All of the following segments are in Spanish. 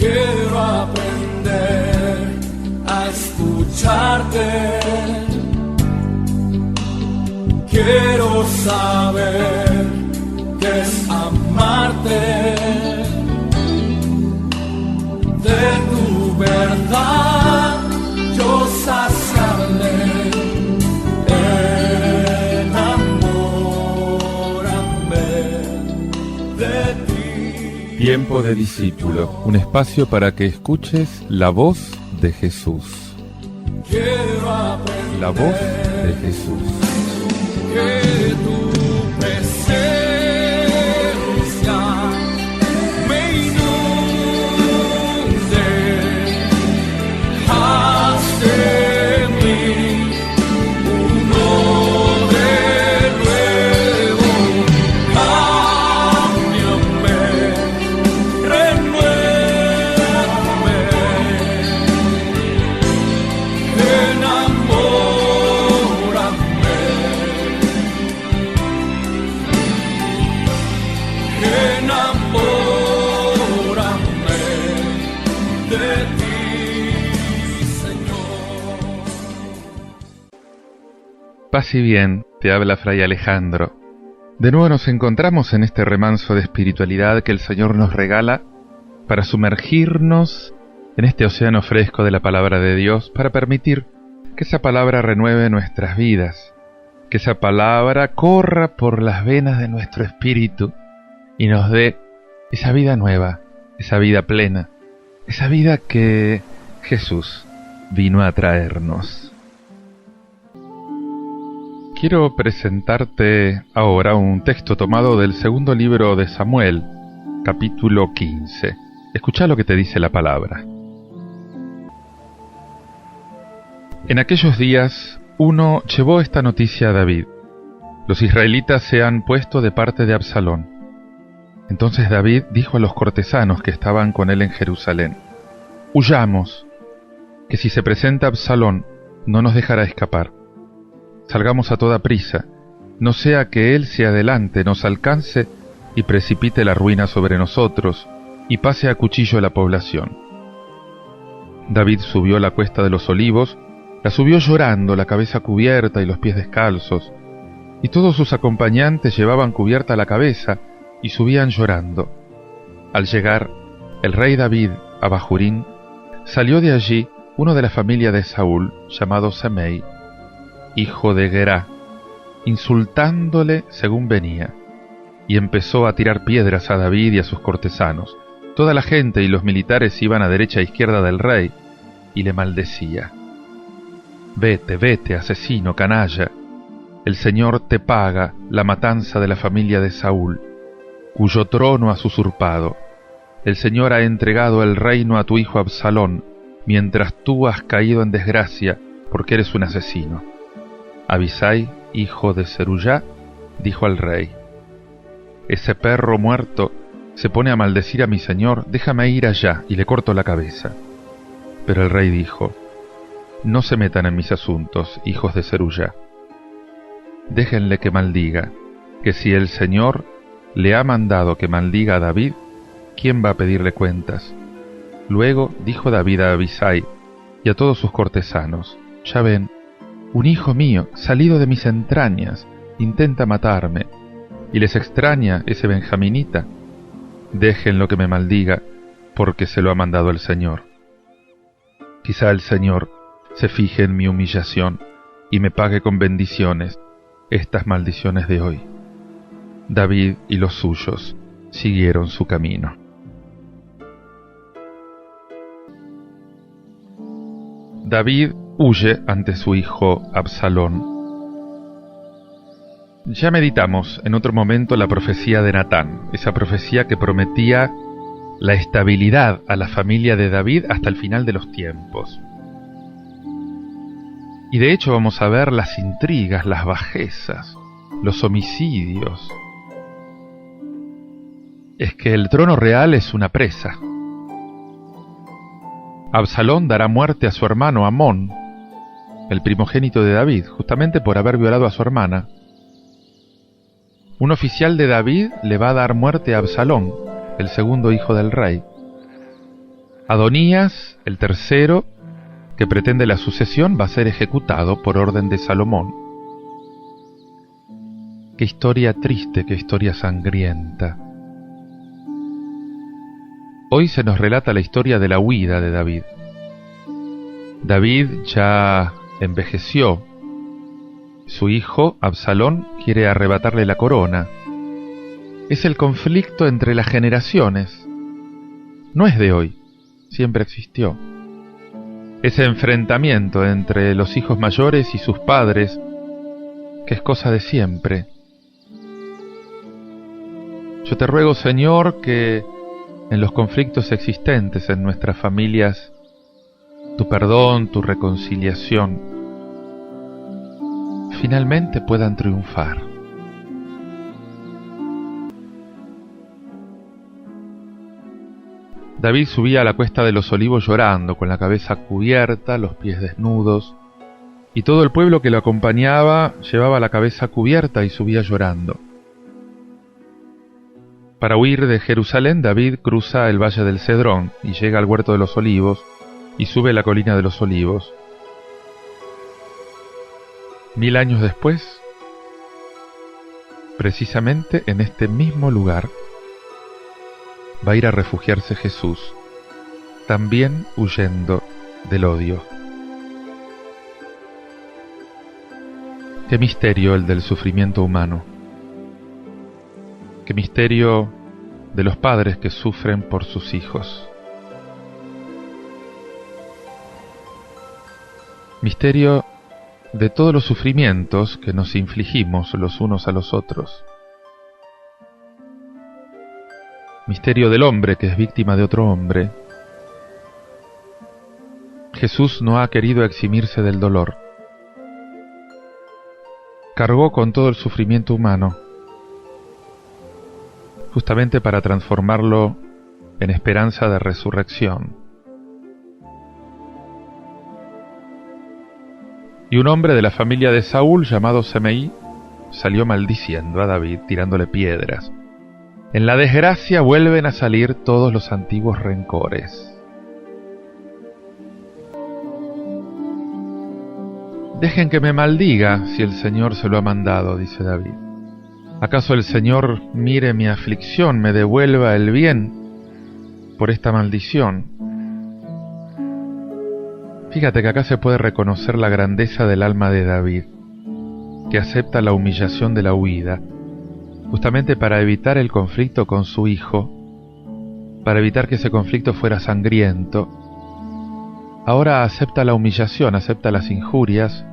Quiero aprender a escucharte. Quiero saber qué es amarte. De tu verdad yo saciarme. Enamórame de ti. Tiempo de discípulo, un espacio para que escuches la voz de Jesús. Quiero aprender La voz de Jesús. que tu presencia me inunde. Haz de mí uno de nuevo. Cámbiame, renuévame. Enamórame de ti, Señor. Paz y bien, te habla Fray Alejandro. De nuevo nos encontramos en este remanso de espiritualidad que el Señor nos regala para sumergirnos en este océano fresco de la palabra de Dios, para permitir que esa palabra renueve nuestras vidas, que esa palabra corra por las venas de nuestro espíritu y nos dé esa vida nueva, esa vida plena, esa vida que Jesús vino a traernos. Quiero presentarte ahora un texto tomado del segundo libro de Samuel, capítulo 15. Escucha lo que te dice la palabra. En aquellos días, uno llevó esta noticia a David: los israelitas se han puesto de parte de Absalón. Entonces David dijo a los cortesanos que estaban con él en Jerusalén: huyamos, que si se presenta Absalón, no nos dejará escapar. Salgamos a toda prisa, no sea que él se adelante, nos alcance y precipite la ruina sobre nosotros, y pase a cuchillo la población. David subió la cuesta de los Olivos, la subió llorando, la cabeza cubierta y los pies descalzos, y todos sus acompañantes llevaban cubierta la cabeza y subían llorando. Al llegar el rey David a Bahurín, salió de allí uno de la familia de Saúl, llamado Semei, hijo de Gerá, insultándole según venía, y empezó a tirar piedras a David y a sus cortesanos. Toda la gente y los militares iban a derecha e izquierda del rey, y le maldecía: vete, vete, asesino, canalla, el Señor te paga la matanza de la familia de Saúl, cuyo trono has usurpado. El Señor ha entregado el reino a tu hijo Absalón, mientras tú has caído en desgracia porque eres un asesino. Abisai, hijo de Zeruyá, dijo al rey: ese perro muerto se pone a maldecir a mi señor, déjame ir allá y le corto la cabeza. Pero el rey dijo: no se metan en mis asuntos, hijos de Zeruyá. Déjenle que maldiga, que si el Señor le ha mandado que maldiga a David, ¿quién va a pedirle cuentas? Luego dijo David a Abisai y a todos sus cortesanos: ya ven, un hijo mío, salido de mis entrañas, intenta matarme, y les extraña ese benjaminita. Déjenlo que me maldiga, porque se lo ha mandado el Señor. Quizá el Señor se fije en mi humillación y me pague con bendiciones estas maldiciones de hoy. David y los suyos siguieron su camino. David huye ante su hijo Absalón. Ya meditamos en otro momento la profecía de Natán, esa profecía que prometía la estabilidad a la familia de David hasta el final de los tiempos. Y de hecho vamos a ver las intrigas, las bajezas, los homicidios. Es que el trono real es una presa. Absalón dará muerte a su hermano Amón, el primogénito de David, justamente por haber violado a su hermana. Un oficial de David le va a dar muerte a Absalón, el segundo hijo del rey. Adonías, el tercero, que pretende la sucesión, va a ser ejecutado por orden de Salomón. Qué historia triste, qué historia sangrienta. Hoy se nos relata la historia de la huida de David. David ya envejeció. Su hijo, Absalón, quiere arrebatarle la corona. Es el conflicto entre las generaciones. No es de hoy, siempre existió. Ese enfrentamiento entre los hijos mayores y sus padres, que es cosa de siempre. Yo te ruego, Señor, que en los conflictos existentes en nuestras familias, tu perdón, tu reconciliación, finalmente puedan triunfar. David subía a la cuesta de los Olivos llorando, con la cabeza cubierta, los pies desnudos, y todo el pueblo que lo acompañaba llevaba la cabeza cubierta y subía llorando. Para huir de Jerusalén, David cruza el valle del Cedrón y llega al huerto de los Olivos y sube la colina de los Olivos. 1000 años después, precisamente en este mismo lugar, va a ir a refugiarse Jesús, también huyendo del odio. Qué misterio el del sufrimiento humano. Qué misterio de los padres que sufren por sus hijos. Misterio de todos los sufrimientos que nos infligimos los unos a los otros. Misterio del hombre que es víctima de otro hombre. Jesús no ha querido eximirse del dolor. Cargó con todo el sufrimiento humano, justamente para transformarlo en esperanza de resurrección. Y un hombre de la familia de Saúl, llamado Semeí, salió maldiciendo a David, tirándole piedras. En la desgracia vuelven a salir todos los antiguos rencores. Dejen que me maldiga si el Señor se lo ha mandado, dice David. ¿Acaso el Señor mire mi aflicción, me devuelva el bien por esta maldición? Fíjate que acá se puede reconocer la grandeza del alma de David, que acepta la humillación de la huida, justamente para evitar el conflicto con su hijo, para evitar que ese conflicto fuera sangriento. Ahora acepta la humillación, acepta las injurias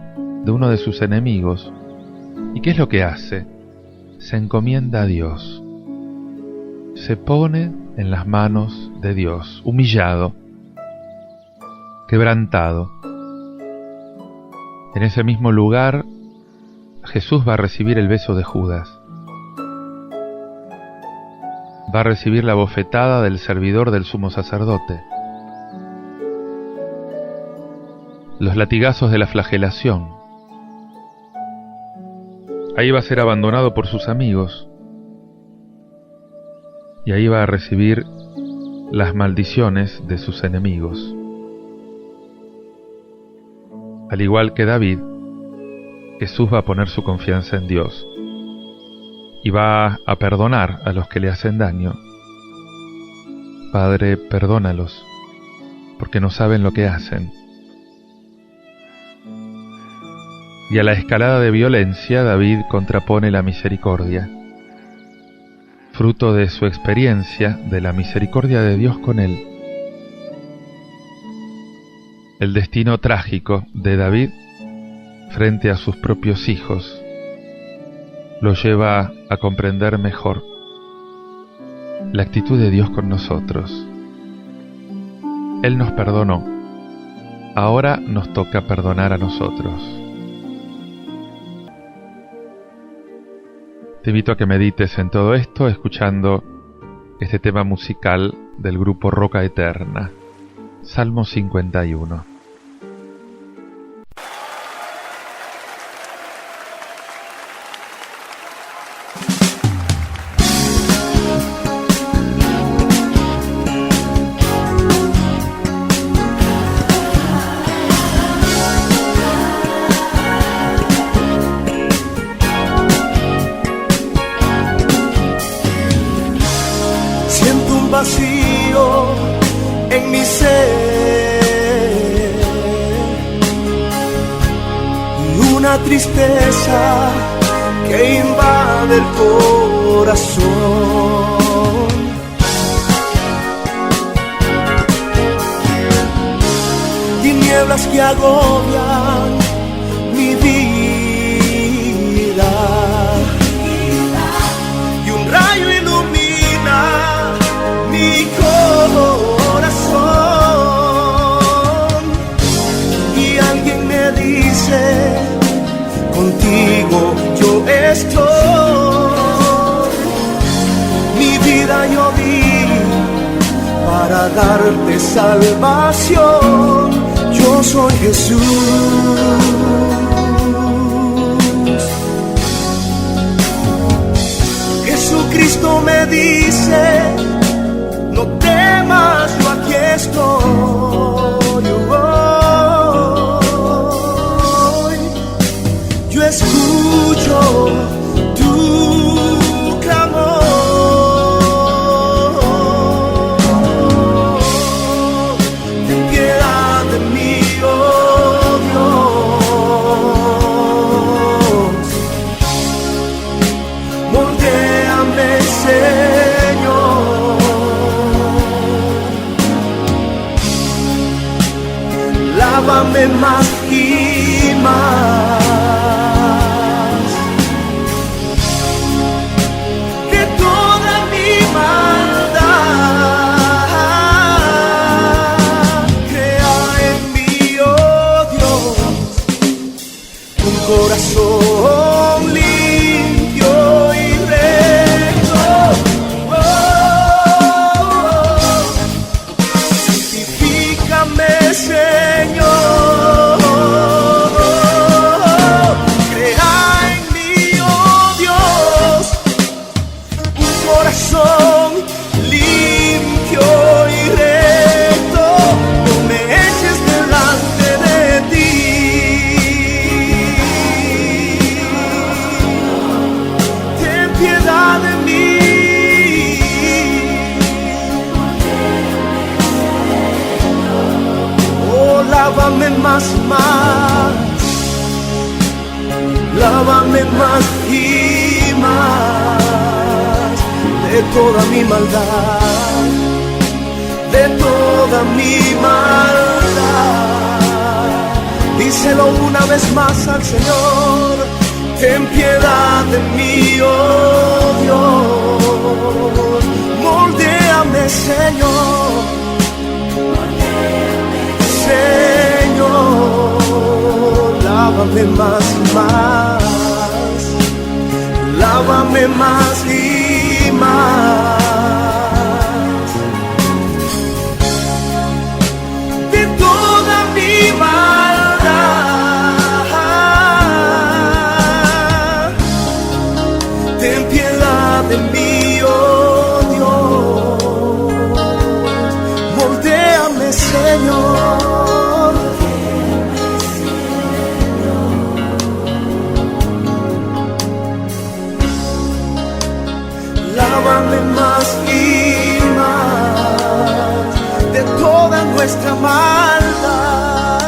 de uno de sus enemigos. ¿Y qué es lo que hace? Se encomienda a Dios. Se pone en las manos de Dios, humillado, quebrantado. En ese mismo lugar, Jesús va a recibir el beso de Judas. Va a recibir la bofetada del servidor del sumo sacerdote. Los latigazos de la flagelación. Ahí va a ser abandonado por sus amigos. Y ahí va a recibir las maldiciones de sus enemigos. Al igual que David, Jesús va a poner su confianza en Dios y va a perdonar a los que le hacen daño. Padre, perdónalos, porque no saben lo que hacen. Y a la escalada de violencia, David contrapone la misericordia. Fruto de su experiencia, de la misericordia de Dios con él. El destino trágico de David frente a sus propios hijos lo lleva a comprender mejor la actitud de Dios con nosotros. Él nos perdonó, ahora nos toca perdonar a nosotros. Te invito a que medites en todo esto escuchando este tema musical del grupo Roca Eterna, Salmo 51. Siento un vacío en mi ser y una tristeza que invade el corazón. Tinieblas que agobian mi vida y un rayo ilumina mi corazón y alguien me dice: contigo yo estoy. Mi vida yo di para darte salvación. Yo soy Jesús. Jesucristo me dice: no temas, yo aquí estoy. Yo escucho tu clamor. Ten piedad de mí, oh Dios. Moldéame, Señor. Lávame más y más. Corazón limpio y recto, santifícame, Señor. Crea en mí, oh Dios, un corazón limpio y recto. No me eches delante de ti. De mí, oh, lávame más y más, lávame más y más de toda mi maldad, de toda mi maldad. Díselo una vez más al Señor: ten piedad de mí, oh Dios. Moldéame, Señor. Señor, lávame más y más, lávame más y más de toda mi maldad. Ten piedad de mí, oh Dios. Moldéame, Señor. Lávame más y más de toda nuestra maldad.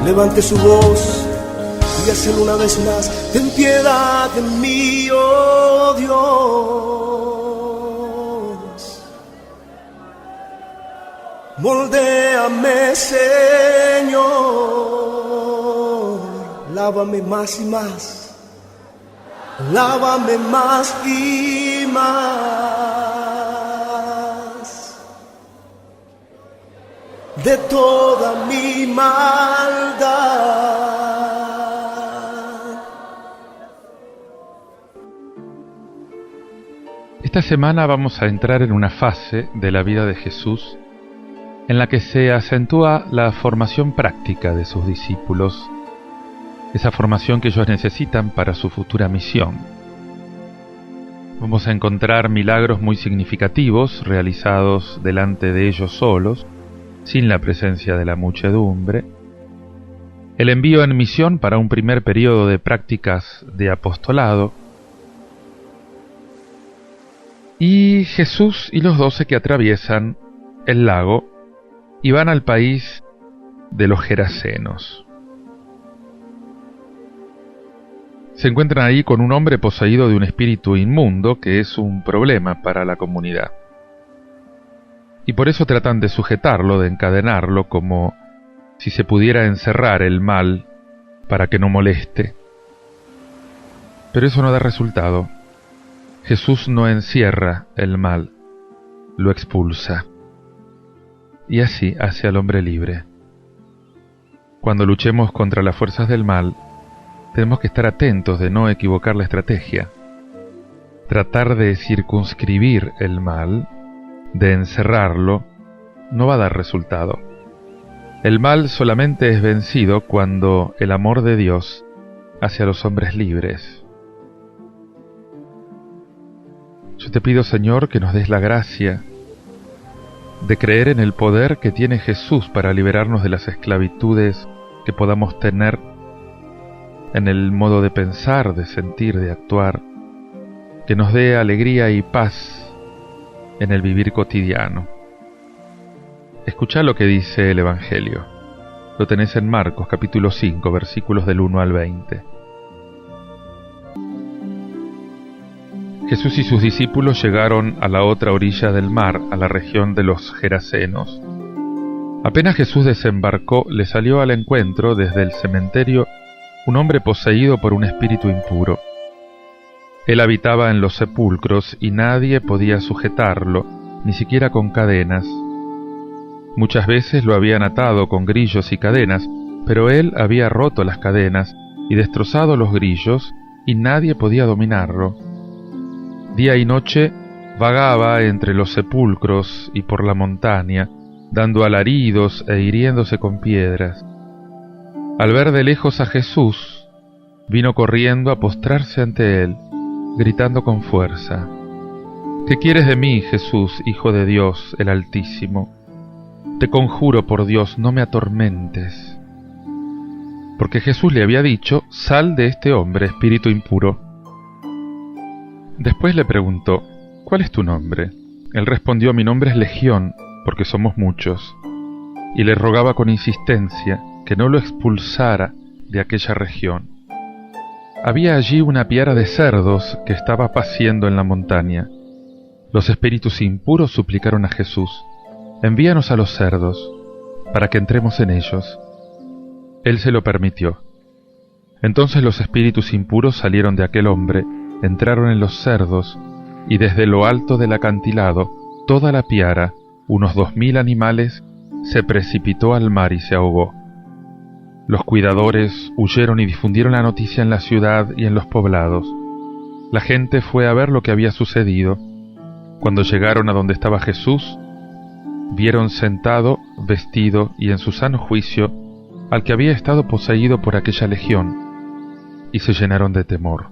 Levante su voz y dígaselo una vez más: ten piedad de mí, oh Dios. Moldéame, Señor. Lávame más y más, lávame más y más de toda mi maldad. Esta semana vamos a entrar en una fase de la vida de Jesús en la que se acentúa la formación práctica de sus discípulos, esa formación que ellos necesitan para su futura misión. Vamos a encontrar milagros muy significativos realizados delante de ellos solos, sin la presencia de la muchedumbre, el envío en misión para un primer periodo de prácticas de apostolado hay Jesús y los 12 que atraviesan el lago y van al país de los Gerasenos. Se encuentran ahí con un hombre poseído de un espíritu inmundo que es un problema para la comunidad. Y por eso tratan de sujetarlo, de encadenarlo, como si se pudiera encerrar el mal para que no moleste. Pero eso no da resultado. Jesús no encierra el mal, lo expulsa. Y así hace al hombre libre. Cuando luchemos contra las fuerzas del mal, tenemos que estar atentos de no equivocar la estrategia. Tratar de circunscribir el mal, de encerrarlo, no va a dar resultado. El mal solamente es vencido cuando el amor de Dios hace a los hombres libres. Yo te pido, Señor, que nos des la gracia de creer en el poder que tiene Jesús para liberarnos de las esclavitudes que podamos tener en el modo de pensar, de sentir, de actuar, que nos dé alegría y paz en el vivir cotidiano. Escuchá lo que dice el Evangelio. Lo tenés en Marcos capítulo 5, versículos del 1 al 20. Jesús y sus discípulos llegaron a la otra orilla del mar, a la región de los Gerasenos. Apenas Jesús desembarcó, le salió al encuentro desde el cementerio un hombre poseído por un espíritu impuro. Él habitaba en los sepulcros y nadie podía sujetarlo, ni siquiera con cadenas. Muchas veces lo habían atado con grillos y cadenas, pero él había roto las cadenas y destrozado los grillos, y nadie podía dominarlo. Día y noche vagaba entre los sepulcros y por la montaña, dando alaridos e hiriéndose con piedras. Al ver de lejos a Jesús, vino corriendo a postrarse ante él, gritando con fuerza: ¿Qué quieres de mí, Jesús, Hijo de Dios, el Altísimo? Te conjuro por Dios, no me atormentes. Porque Jesús le había dicho: sal de este hombre, espíritu impuro. Después le preguntó: ¿cuál es tu nombre? Él respondió: mi nombre es Legión, porque somos muchos. Y le rogaba con insistencia que no lo expulsara de aquella región. Había allí una piara de cerdos que estaba paciendo en la montaña. Los espíritus impuros suplicaron a Jesús: envíanos a los cerdos, para que entremos en ellos. Él se lo permitió. Entonces los espíritus impuros salieron de aquel hombre, entraron en los cerdos, y desde lo alto del acantilado, toda la piara, unos 2000 animales, se precipitó al mar y se ahogó. Los cuidadores huyeron y difundieron la noticia en la ciudad y en los poblados. La gente fue a ver lo que había sucedido. Cuando llegaron a donde estaba Jesús, vieron sentado, vestido y en su sano juicio al que había estado poseído por aquella legión, y se llenaron de temor.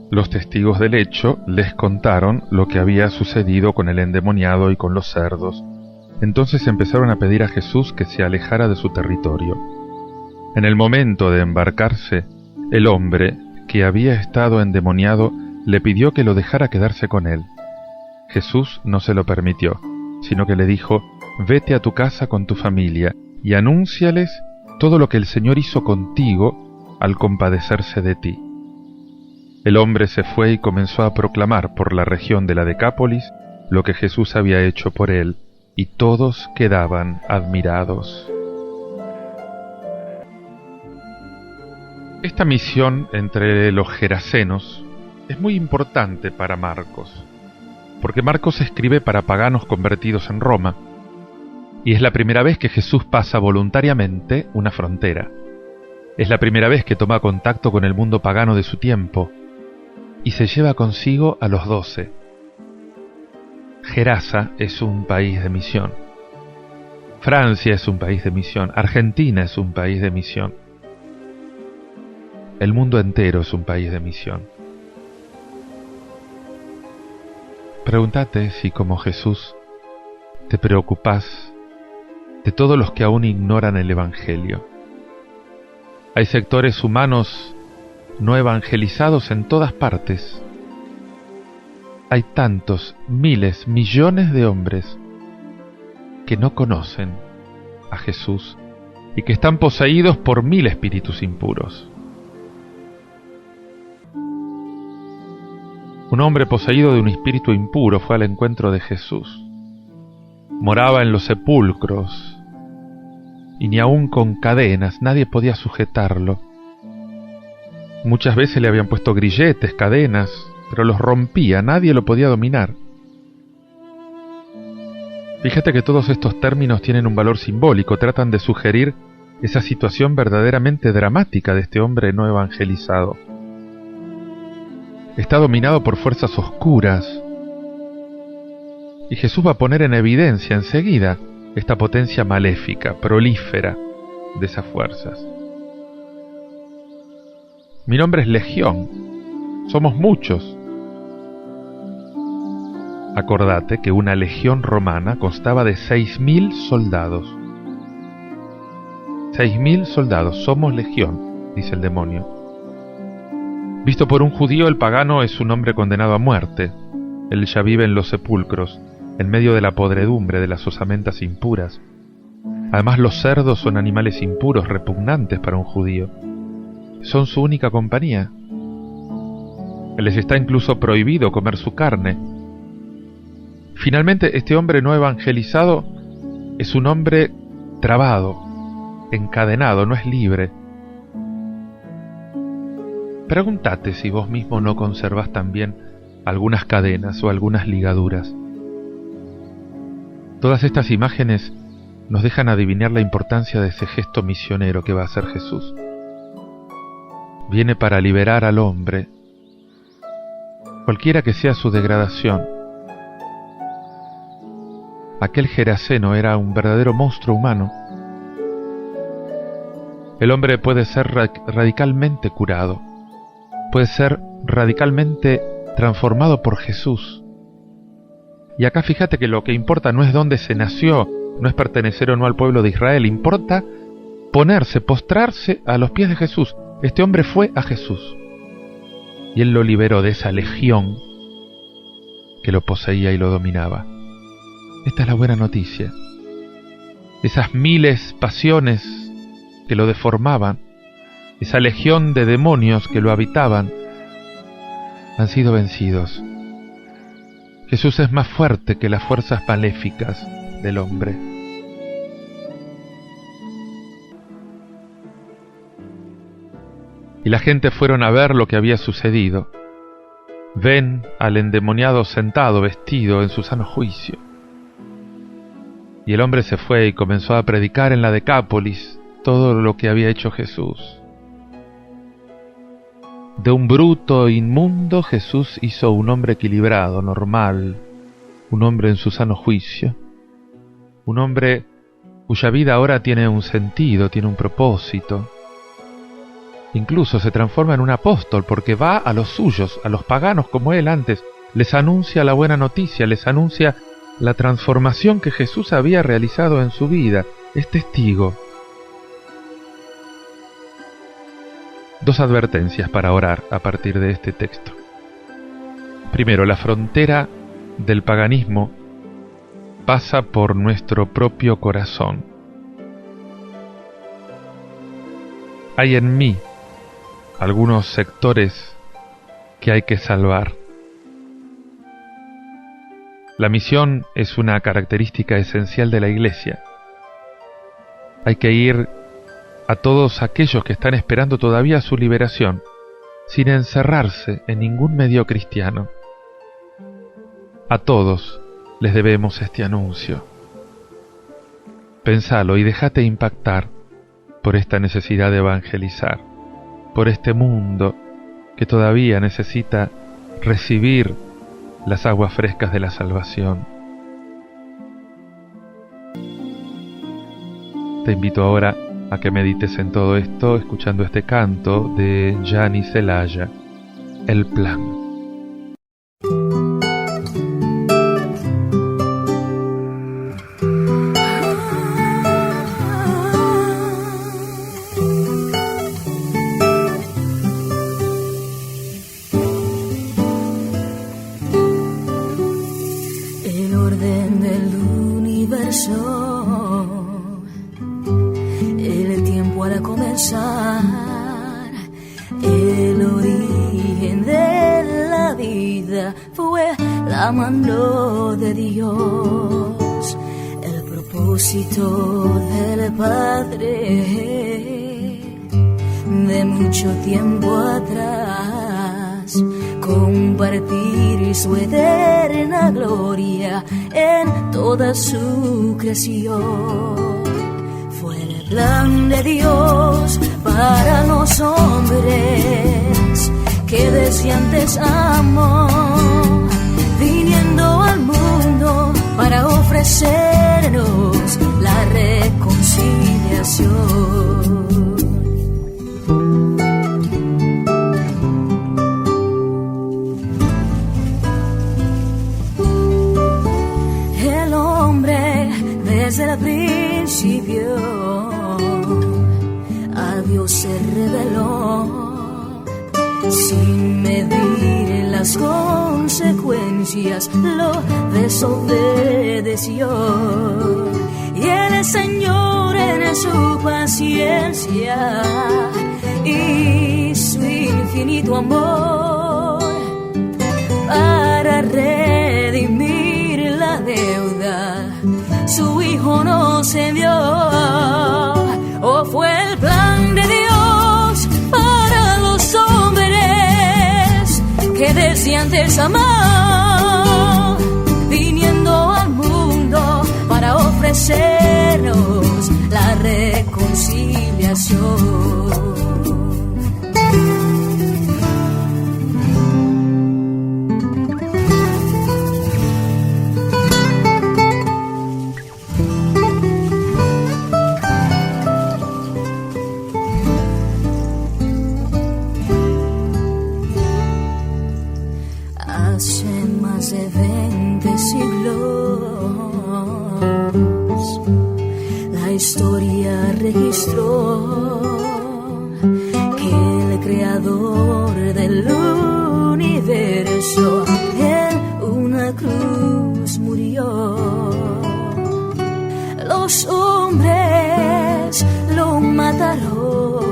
Los testigos del hecho les contaron lo que había sucedido con el endemoniado y con los cerdos. Entonces empezaron a pedir a Jesús que se alejara de su territorio. En el momento de embarcarse, el hombre que había estado endemoniado le pidió que lo dejara quedarse con él. Jesús no se lo permitió, sino que le dijo: vete a tu casa con tu familia y anúnciales todo lo que el Señor hizo contigo al compadecerse de ti. El hombre se fue y comenzó a proclamar por la región de la Decápolis lo que Jesús había hecho por él, y todos quedaban admirados. Esta misión entre los Gerasenos es muy importante para Marcos, porque Marcos escribe para paganos convertidos en Roma, y es la primera vez que Jesús pasa voluntariamente una frontera. Es la primera vez que toma contacto con el mundo pagano de su tiempo, y se lleva consigo a los 12. Gerasa es un país de misión. Francia es un país de misión. Argentina es un país de misión. El mundo entero es un país de misión. Pregúntate si, como Jesús, te preocupás de todos los que aún ignoran el Evangelio. Hay sectores humanos no evangelizados en todas partes. hay tantos, miles, millones de hombres que no conocen a Jesús y que están poseídos por 1000 espíritus impuros. Un hombre poseído de un espíritu impuro fue al encuentro de Jesús. Moraba en los sepulcros y ni aun con cadenas nadie podía sujetarlo. Muchas veces le habían puesto grilletes, cadenas, pero los rompía, nadie lo podía dominar. Fíjate que todos estos términos tienen un valor simbólico, tratan de sugerir esa situación verdaderamente dramática de este hombre no evangelizado. Está dominado por fuerzas oscuras, y Jesús va a poner en evidencia enseguida esta potencia maléfica, prolífera de esas fuerzas. Mi nombre es Legión, somos muchos. Acordate que una legión romana constaba de 6.000 soldados. 6.000 soldados, somos legión, dice el demonio. Visto por un judío, el pagano es un hombre condenado a muerte. Él ya vive en los sepulcros, en medio de la podredumbre de las osamentas impuras. Además, los cerdos son animales impuros, repugnantes para un judío. Son su única compañía. Les está incluso prohibido comer su carne. Finalmente, este hombre no evangelizado es un hombre trabado, encadenado, no es libre. Pregúntate si vos mismo no conservás también algunas cadenas o algunas ligaduras. Todas estas imágenes nos dejan adivinar la importancia de ese gesto misionero que va a hacer Jesús. Viene para liberar al hombre, cualquiera que sea su degradación. Aquel Geraseno era un verdadero monstruo humano. El hombre puede ser radicalmente curado, puede ser radicalmente transformado por Jesús. Y acá fíjate que lo que importa no es dónde se nació, no es pertenecer o no al pueblo de Israel, importa ponerse, postrarse a los pies de Jesús. Este hombre fue a Jesús y él lo liberó de esa legión que lo poseía y lo dominaba. Esta es la buena noticia. Esas miles pasiones que lo deformaban, esa legión de demonios que lo habitaban, han sido vencidos. Jesús es más fuerte que las fuerzas maléficas del hombre. Y la gente fueron a ver lo que había sucedido. Ven al endemoniado sentado, vestido, en su sano juicio. Y el hombre se fue y comenzó a predicar en la Decápolis todo lo que había hecho Jesús. De un bruto inmundo Jesús hizo un hombre equilibrado, normal, un hombre en su sano juicio, un hombre cuya vida ahora tiene un sentido, tiene un propósito. Incluso se transforma en un apóstol porque va a los suyos, a los paganos como él antes, les anuncia la buena noticia, les anuncia la transformación que Jesús había realizado en su vida, es testigo. Dos advertencias para orar a partir de este texto. Primero, la frontera del paganismo pasa por nuestro propio corazón. Hay en mí algunos sectores que hay que salvar. La misión es una característica esencial de la Iglesia. Hay que ir a todos aquellos que están esperando todavía su liberación, sin encerrarse en ningún medio cristiano. A todos les debemos este anuncio. Pensalo y déjate impactar por esta necesidad de evangelizar, por este mundo que todavía necesita recibir las aguas frescas de la salvación. Te invito ahora a que medites en todo esto escuchando este canto de Gianni Celaya, El Plan. empezó el tiempo al comenzar, el origen de la vida fue la mano de Dios, el propósito del Padre de mucho tiempo atrás, compartir su eterna gloria en toda su creación. Fue el plan de Dios para los hombres que desde antes amó, viniendo al mundo para ofrecernos la reconciliación. Desde el principio a Dios se reveló, sin medir las consecuencias lo desobedeció, y el Señor en su paciencia y su infinito amor para redimir la deuda su Hijo nos envió. Oh, fue el plan de Dios para los hombres que desde antes amó, viniendo al mundo para ofrecernos la reconciliación. Hace más de 20 siglos la historia registró que el creador del universo en una cruz murió. Los hombres lo mataron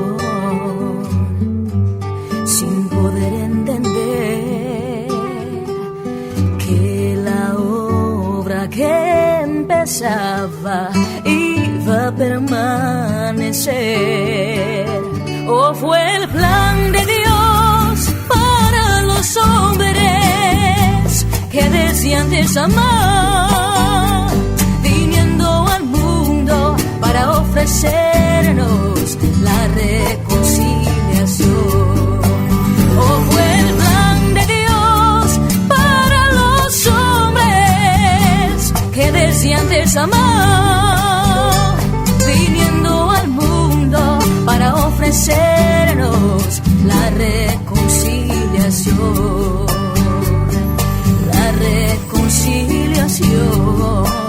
sin poder entender que la obra que empezaba iba a permanecer. Oh, fue el plan de Dios para los hombres que desde antes amó, viniendo al mundo para ofrecernos la reconciliación. Oh, fue el plan de Dios para los hombres que desde antes amó, viniendo al mundo para ofrecernos la reconciliación. La reconciliación.